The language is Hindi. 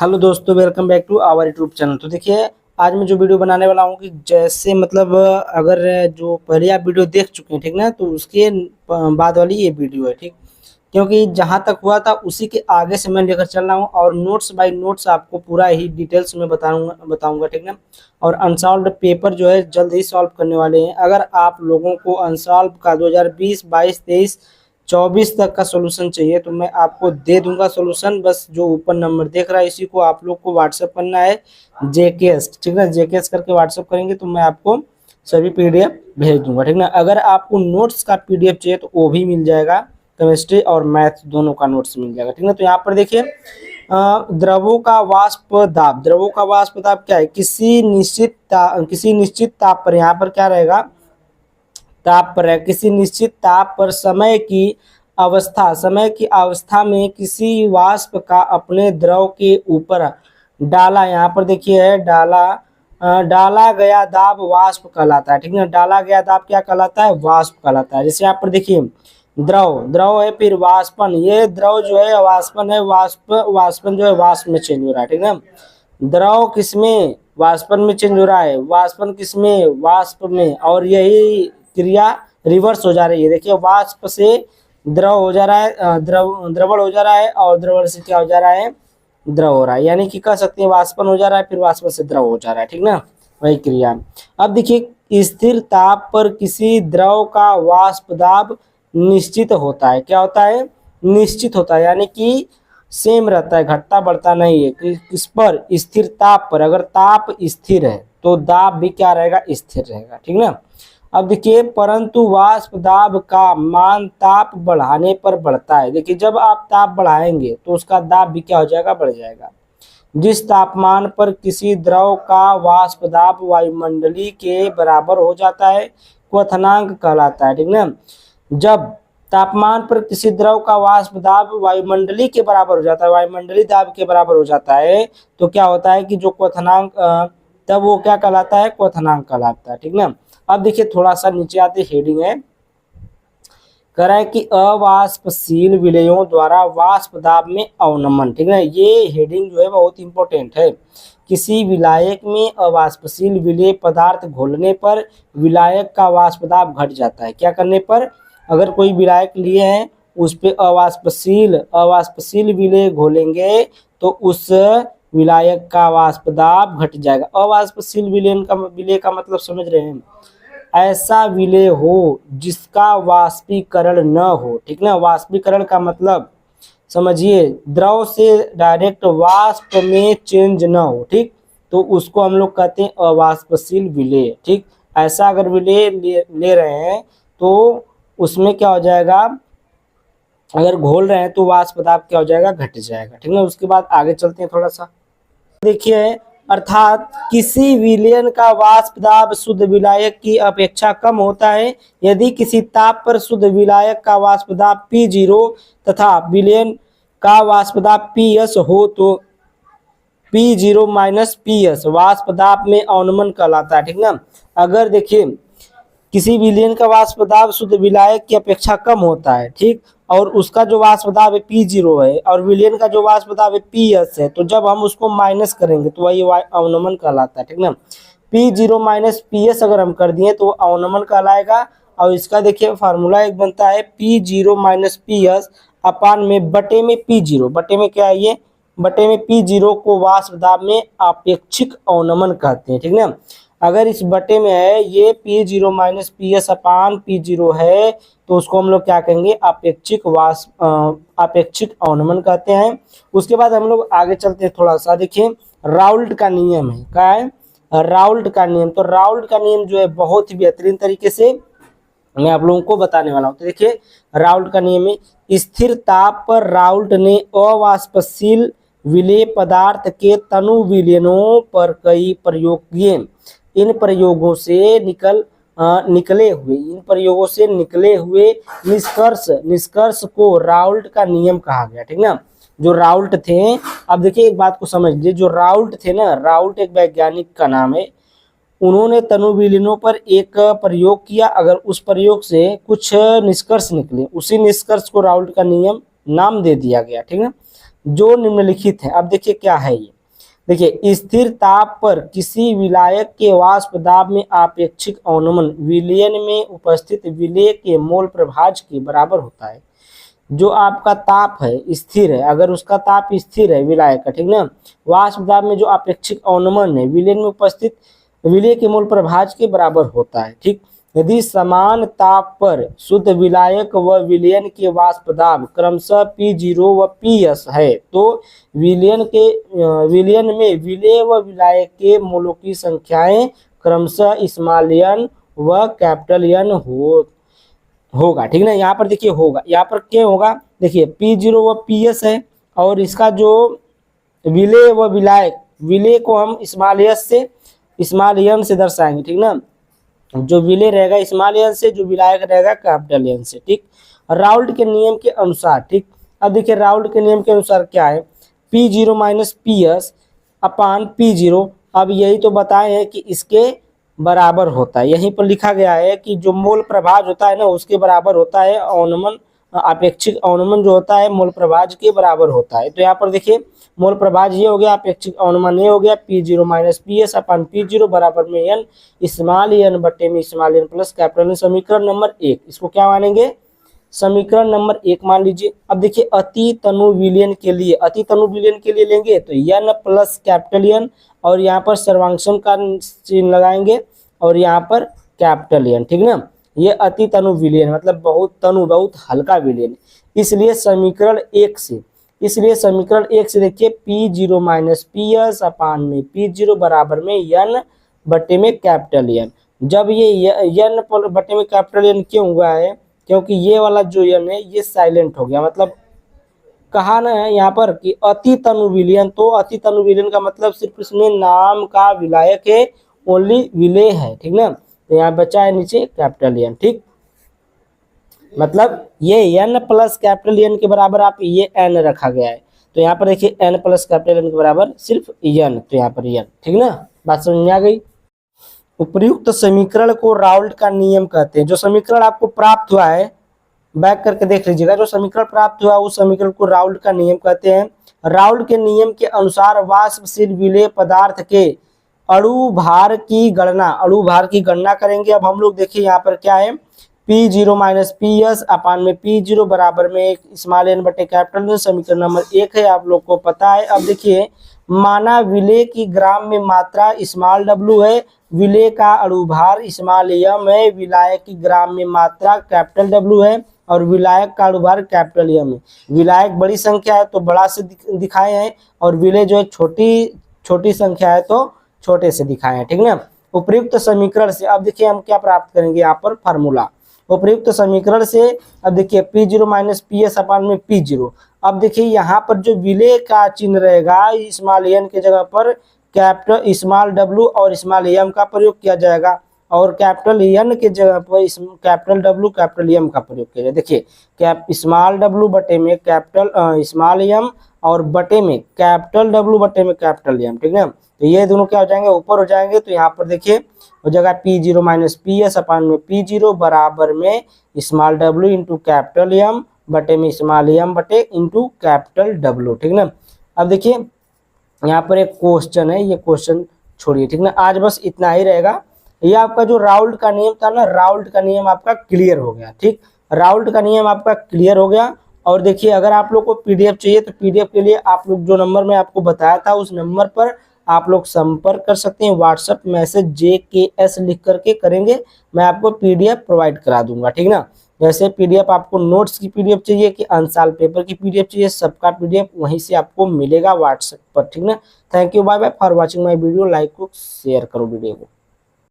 हेलो दोस्तों, welcome back to our YouTube channel. तो देखिए, आज मैं जो वीडियो बनाने वाला हूँ कि जैसे मतलब अगर जो पहले आप वीडियो देख चुके हैं, ठीक ना, तो उसके बाद वाली ये वीडियो है, ठीक। क्योंकि जहाँ तक हुआ था उसी के आगे से मैं लेकर चल रहा हूँ और नोट्स बाय नोट्स आपको पूरा ही डिटेल्स में बताऊंगा, ठीक ना। और अनसॉल्व्ड पेपर जो है जल्द ही सॉल्व करने वाले हैं। अगर आप लोगों को अनसॉल्व का 2020, 22, 23, 24 तक का सोल्यूशन चाहिए तो मैं आपको दे दूंगा सोल्यूशन। बस जो ऊपर नंबर देख रहा है इसी को आप लोग को व्हाट्सअप करना है, जेकेएस, ठीक ना। जेकेएस करके व्हाट्सअप करेंगे तो मैं आपको सभी पीडीएफ भेज दूंगा, ठीक ना। अगर आपको नोट्स का पीडीएफ चाहिए तो वो भी मिल जाएगा, केमिस्ट्री और मैथ दोनों का नोट्स मिल जाएगा, ठीक ना। तो यहाँ पर देखिए, द्रवों का वाष्प दाब। द्रवों का वाष्प दाब क्या है? किसी निश्चित ताप पर, यहाँ पर क्या रहेगा, ताप पर है, किसी निश्चित ताप पर समय की अवस्था में किसी वाष्प का अपने द्रव के ऊपर डाला, यहाँ पर देखिए है डाला गया दाब वाष्प कहलाता है, ठीक है। डाला गया दाब क्या कहलाता है? वाष्प कहलाता है। जैसे यहाँ पर देखिए, द्रव है, फिर वाष्पन, ये द्रव जो है वाष्पन है, वाष्पन जो है वाष्प में चेंज हो रहा है, ठीक है। द्रव किसमें? वाष्पन में चेंज हो रहा है। वाष्पन किसमें? वाष्प में। और यही क्रिया रिवर्स हो जा रही है। देखिए, वाष्प से द्रव हो जा रहा है, द्रवण हो जा रहा है, और द्रवण से क्या हो जा रहा है? द्रव हो रहा है। यानी कि कह सकते हैं वाष्पन हो जा रहा है, फिर वाष्पन से द्रव हो जा रहा है, ठीक ना, वही क्रिया। अब देखिए, स्थिर ताप पर किसी द्रव का वाष्प दाब निश्चित होता है। क्या होता है? निश्चित होता है, यानी कि सेम रहता है, घटता बढ़ता नहीं है। किस पर? स्थिर ताप पर। अगर ताप स्थिर है तो दाब भी क्या रहेगा? स्थिर रहेगा, ठीक ना। अब देखिए, परंतु वाष्प दाब का मान ताप बढ़ाने पर बढ़ता है। देखिए, जब आप ताप बढ़ाएंगे तो उसका दाब भी क्या हो जाएगा? बढ़ जाएगा। जिस तापमान पर किसी द्रव का वाष्प दाब वायुमंडलीय के बराबर हो जाता है क्वथनांक कहलाता है, ठीक ना। जब तापमान पर किसी द्रव का वाष्प दाब वायुमंडलीय के बराबर हो जाता है, वायुमंडलीय दाब के बराबर हो जाता है, तो क्या होता है कि जो क्वथनांक, तब वो क्या कहलाता है? क्वथनांक कहलाता है, ठीक ना। अब देखिए, थोड़ा सा नीचे आते हेडिंग है, कह रहा है कि अवाष्पशील विलयों द्वारा वाष्प दाब में अवनमन, ठीक है। ये हेडिंग जो है बहुत इंपॉर्टेंट है। किसी विलायक में अवाष्पशील विलेय पदार्थ घोलने पर विलायक का वाष्प दाब घट जाता है। क्या करने पर? अगर कोई विलायक लिए हैं, उस पे अवाष्पशील विलेय घोलेंगे तो उस विलायक का वाष्प दाब घट जाएगा। अवाष्पशील विलेय का मतलब समझ रहे हैं? ऐसा विलेय हो जिसका वाष्पीकरण न हो, ठीक ना। वाष्पीकरण का मतलब समझिए, द्रव से डायरेक्ट वाष्प में चेंज न हो, ठीक, तो उसको हम लोग कहते हैं अवाष्पशील विलेय, ठीक। ऐसा अगर विलेय ले रहे हैं तो उसमें क्या हो जाएगा? अगर घोल रहे हैं तो वाष्प दाब क्या हो जाएगा? घट जाएगा, ठीक ना। उसके बाद आगे चलते हैं थोड़ा सा। देखिए, अर्थात किसी विलयन का वाष्प दाब शुद्ध विलायक की अपेक्षा कम होता है यदि किसी ताप पर शुद्ध विलायक का वाष्प दाब P0 तथा विलयन का वाष्प दाब PS हो तो P0 माइनस PS वाष्प दाब में अवनमन कहलाता है, ठीक ना। अगर देखिए, किसी विलयन का वाष्प दाब शुद्ध विलायक की अपेक्षा कम होता है, ठीक, और उसका जो वाष्प दाब है P0 है और विलयन का जो वाष्प दाब है PS है, तो जब हम उसको माइनस करेंगे तो वही अवनमन कहलाता है, ठीक ना। P0 माइनस PS अगर हम कर दिए तो अवनमन कहलाएगा। और इसका देखिए फार्मूला एक बनता है P0 माइनस PS अपान में बटे में P0, बटे में क्या है ये? बटे में P0 को वाष्प दाब में आपेक्षिक अवनमन कहते हैं, ठीक ना। अगर इस बटे में है ये P0 माइनस PS अपान P0 है तो उसको हम लोग क्या कहेंगे? आपेक्षिक अवनमन कहते हैं। उसके बाद हम लोग आगे चलते हैं थोड़ा सा। देखिए, राउल्ट का नियम है, क्या है? राउल्ट का नियम। तो राउल्ट का नियम जो है बहुत ही बेहतरीन तरीके से मैं आप लोगों को बताने वाला हूँ। तो देखिए, राउल्ट का नियम है, स्थिर ताप पर राउल्ट ने अवाष्पशील विलेय पदार्थ के तनु विलयनों पर कई प्रयोग किए। इन प्रयोगों से निकले हुए निष्कर्ष को राउल्ट का नियम कहा गया, ठीक ना। जो राउल्ट थे, अब देखिए एक बात को समझ लीजिए, जो राउल्ट थे ना, राउल्ट एक वैज्ञानिक का नाम है। उन्होंने तनु विलीनों पर एक प्रयोग किया। अगर उस प्रयोग से कुछ निष्कर्ष निकले, उसी निष्कर्ष को राउल्ट का नियम नाम दे दिया गया, ठीक है। जो निम्नलिखित है, अब देखिए क्या है ये, देखिए स्थिर ताप पर किसी विलायक के वाष्प दाब में आपेक्षिक अवनमन विलयन में उपस्थित विलेय के मोल प्रभाज के बराबर होता है। जो आपका ताप है स्थिर है, अगर उसका ताप स्थिर है विलायक का, ठीक ना, वाष्प दाब में जो आपेक्षिक अवनमन है विलयन में उपस्थित विलेय के मोल प्रभाज के बराबर होता है। ठीक, यदि समान ताप पर शुद्ध विलायक व विलयन के वाष्प दाब क्रमशः P0 व PS है तो विलयन में विलेय व विलायक के मोलों की संख्याएं क्रमशः स्मॉल n व कैपिटल N होगा। ठीक ना, यहाँ पर देखिए होगा, यहाँ पर क्या होगा, देखिए P0 व PS है और इसका जो विलेय व विलायक, विलेय को हम स्मॉल n से दर्शाएंगे। ठीक ना, जो विलेय रहेगा स्मॉल n से, जो विलायक रहेगा कैपिटल N से। ठीक, राउल्ट के नियम के अनुसार, ठीक, अब देखिए राउल्ट के नियम के अनुसार क्या है, P0 माइनस PS अपान P0, अब यही तो बताए हैं कि इसके बराबर होता है, यहीं पर लिखा गया है कि जो मोल प्रभाज होता है ना उसके बराबर होता है अवनमन, अपेक्षिक अवनमन जो होता है मोल प्रभाज के बराबर होता है। तो यहाँ पर देखिए मोल प्रभाज ये हो गया, अपेक्षिक अवनमन ये हो गया, P0 माइनस PS अपन P0 बराबर में n स्मॉल n बटे में small n plus capital N। समीकरण नंबर 1, इसको क्या मानेंगे, समीकरण नंबर 1 मान लीजिए। अब देखिए अति तनु विलयन के लिए, अति तनु विलयन के लिए लेंगे तो n प्लस कैपिटल N और यहाँ पर सर्वांक्षण का चिन्ह लगाएंगे और यहाँ पर कैपिटल N। ठीक ना, ये अति तनु विलयन मतलब बहुत तनु, बहुत हल्का विलयन, इसलिए समीकरण 1 से देखिए P0 माइनस PS अपान में P0 बराबर में n बटे में कैपिटल N। जब ये n बटे में कैपिटल N क्यों हुआ है, क्योंकि ये वाला जो n है ये साइलेंट हो गया, मतलब कहा ना है यहाँ पर कि अति तनु विलयन, तो अति तनु विलयन का मतलब सिर्फ इसमें नाम का विलायक है, ओनली विलेय है। ठीक ना, तो यहाँ बचा है नीचे कैपिटल N। ठीक, मतलब ये n प्लस कैपिटल N के बराबर आप ये n रखा गया है, तो यहाँ पर देखिए n प्लस कैपिटल N के बराबर सिर्फ n, तो यहाँ पर n। ठीक ना, बात समझ में आ गई। उपर्युक्त समीकरण को राउल्ट का नियम कहते हैं। जो समीकरण आपको प्राप्त हुआ है बैक करके देख लीजिएगा, जो समीकरण प्राप्त हुआ उस समीकरण को राउल्ट का नियम कहते हैं। राउल्ट के नियम के अनुसार वाष्पशील विलेय पदार्थ के अणु भार की गणना करेंगे। अब हम लोग देखिए यहाँ पर क्या है, P0 माइनस PS अपान में P0 बराबर में एक स्मॉल n बटे कैपिटल N, समीकरण नंबर 1 है, आप लोग को पता है। अब देखिए माना विलेय की ग्राम में मात्रा स्मॉल w है, विलेय का अणुभार स्मॉल m है, विलायक की ग्राम में मात्रा कैपिटल W है और विलायक का अणुभार कैपिटल M है। विलायक बड़ी संख्या है तो बड़ा से दिखाए हैं और विलेय जो है छोटी संख्या है तो छोटे से दिखाए हैं। ठीक ना, उपयुक्त समीकरण से अब देखिए हम क्या प्राप्त करेंगे, यहाँ पर फार्मूला उपयुक्त समीकरण से। अब देखिए P0 माइनस PS अपान में P0, अब देखिए यहाँ पर जो विलेय का चिन्ह रहेगा स्मॉल n के जगह पर कैपिटल स्मॉल w और स्मॉल m का प्रयोग किया जाएगा और कैपिटल N के जगह पर कैपिटल W कैपिटल M का प्रयोग किया जाएगा। देखिए स्मॉल w बटे में कैपिटल स्मॉल m और बटे में कैपिटल W बटे में कैपिटल M। ठीक है, तो ये दोनों क्या हो जाएंगे, ऊपर हो जाएंगे, तो यहाँ पर देखिए हो जाएगा P0 माइनस PS अपान में P0 बराबर में small w into capital M बटे में स्मॉल m बटे इंटू कैपिटल W। ठीक ना, अब देखिए यहाँ पर एक क्वेश्चन है, ये क्वेश्चन छोड़िए। ठीक ना, आज बस इतना ही रहेगा। ये आपका जो राउल्ट का नियम था ना, राउल्ट का नियम आपका क्लियर हो गया। ठीक, राउल्ट का नियम आपका क्लियर हो गया। और देखिए अगर आप लोग को PDF चाहिए तो PDF के लिए आप लोग जो नंबर मैं आपको बताया था उस नंबर पर आप लोग संपर्क कर सकते हैं। व्हाट्सएप मैसेज JKS लिख करके करेंगे, मैं आपको PDF प्रोवाइड करा दूंगा। ठीक ना, जैसे PDF आपको नोट्स की PDF चाहिए कि अंसाल पेपर की PDF चाहिए, सबका PDF वहीं से आपको मिलेगा व्हाट्सएप पर। ठीक ना, thank you, bye bye for watching my video. Like को शेयर करो वीडियो को।